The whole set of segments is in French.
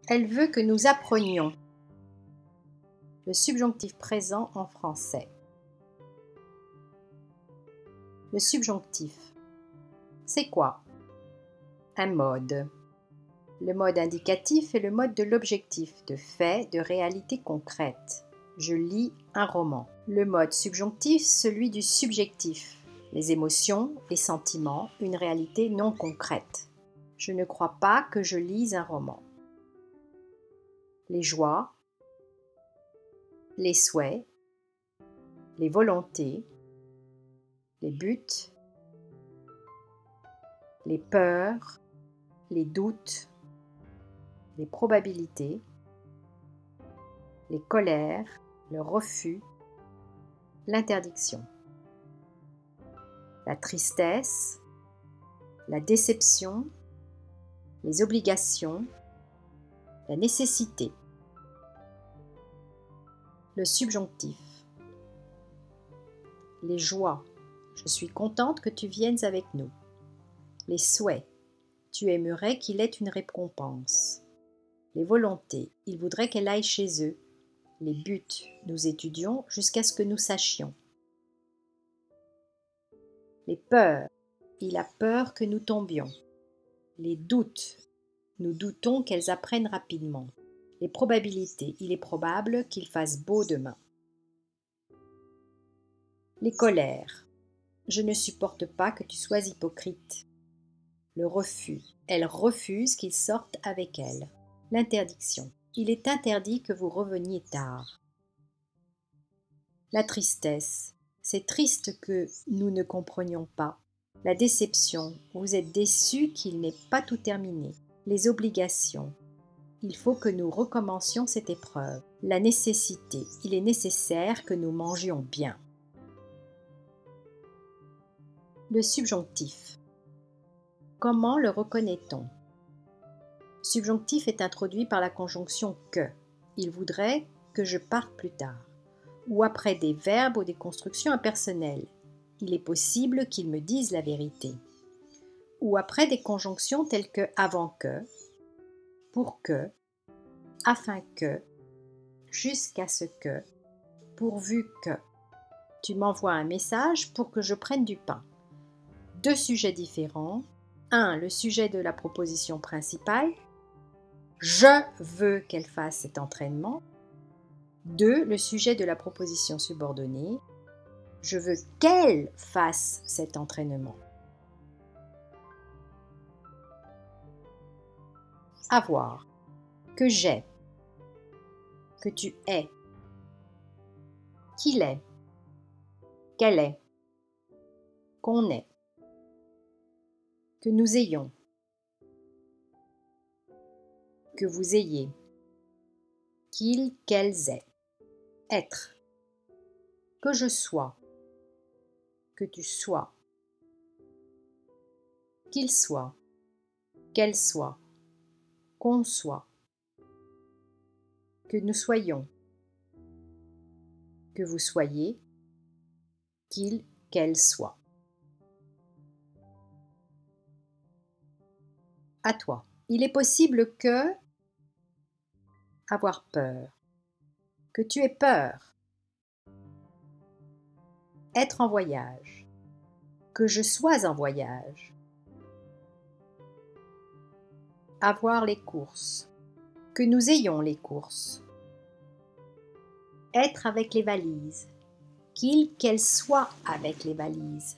Elle veut que nous apprenions. Le subjonctif présent en français. Le subjonctif. C'est quoi? Un mode. Le mode indicatif est le mode de l'objectif, de fait, de réalité concrète. Je lis un roman. Le mode subjonctif, celui du subjectif. Les émotions, les sentiments, une réalité non concrète. Je ne crois pas que je lise un roman. Les joies, les souhaits, les volontés, les buts, les peurs, les doutes, les probabilités, les colères, le refus, l'interdiction, la tristesse, la déception, les obligations, la nécessité. Le subjonctif. Les joies. Je suis contente que tu viennes avec nous. Les souhaits. Tu aimerais qu'il ait une récompense. Les volontés. Il voudrait qu'elle aille chez eux. Les buts. Nous étudions jusqu'à ce que nous sachions. Les peurs. Il a peur que nous tombions. Les doutes. Nous doutons qu'elles apprennent rapidement. Les probabilités. Il est probable qu'il fasse beau demain. Les colères. Je ne supporte pas que tu sois hypocrite. Le refus. Elle refuse qu'il sorte avec elle. L'interdiction. Il est interdit que vous reveniez tard. La tristesse. C'est triste que nous ne comprenions pas. La déception. Vous êtes déçu qu'il n'ait pas tout terminé. Les obligations. Il faut que nous recommencions cette épreuve. La nécessité. Il est nécessaire que nous mangions bien. Le subjonctif. Comment le reconnaît-on? Le subjonctif est introduit par la conjonction que. Il voudrait que je parte plus tard. Ou après des verbes ou des constructions impersonnelles. Il est possible qu'il me dise la vérité. Ou après des conjonctions telles que avant que, pour que, afin que, jusqu'à ce que, pourvu que. Tu m'envoies un message pour que je prenne du pain. Deux sujets différents. 1. Le sujet de la proposition principale. Je veux qu'elle fasse cet entraînement. 2. Le sujet de la proposition subordonnée. Je veux qu'elle fasse cet entraînement. Avoir. Que j'ai. Que tu es. Qu'il est. Qu'elle est. Qu'on est. Que nous ayons. Que vous ayez. Qu'ils, qu'elles aient. Être. Que je sois. Que tu sois. Qu'il soit. Qu'elle soit. Qu'on soit. Que nous soyons. Que vous soyez. Qu'il, qu'elle soit. À toi. Il est possible que avoir peur, que tu aies peur, être en voyage, que je sois en voyage, avoir les courses, que nous ayons les courses, être avec les valises, qu'il, qu'elle soit avec les valises.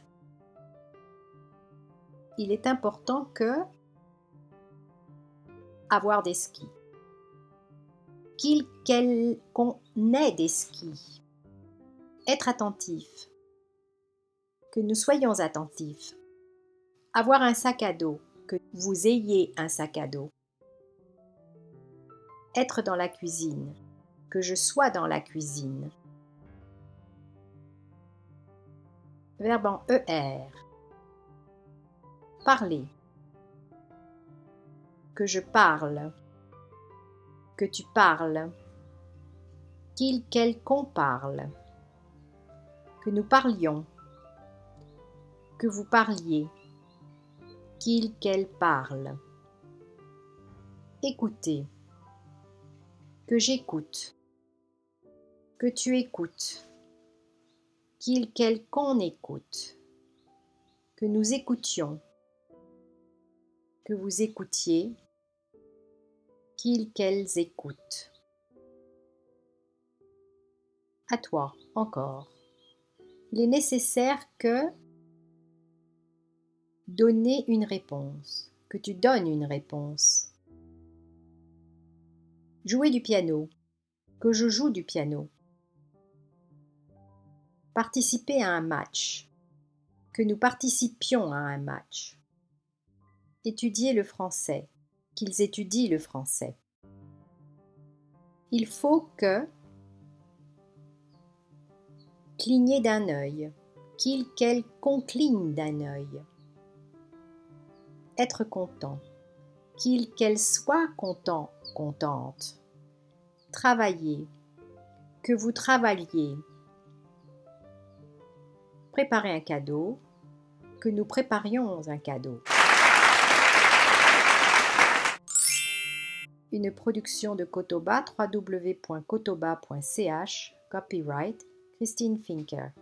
Il est important que avoir des skis. Qu'il, qu'elle, qu'on ait des skis. Être attentif. Que nous soyons attentifs. Avoir un sac à dos. Que vous ayez un sac à dos. Être dans la cuisine. Que je sois dans la cuisine. Verbe en ER. Parler. Que je parle. Que tu parles. Qu'il, qu'elle, qu'on parle. Que nous parlions. Que vous parliez. Qu'il, qu'elle parle. Écoutez. que j'écoute, que tu écoutes, qu'on écoute, que nous écoutions, que vous écoutiez, qu'elles écoutent. À toi, encore. Il est nécessaire que donner une réponse, que tu donnes une réponse. Jouer du piano, que je joue du piano. Participer à un match, que nous participions à un match. Étudier le français, qu'ils étudient le français. Il faut que cligner d'un œil, qu'elle concligne d'un œil. Être content, qu'elle soit content, contente. Travailler, que vous travailliez. Préparer un cadeau, que nous préparions un cadeau. Une production de Kotoba, www.kotoba.ch, copyright Christine Finker.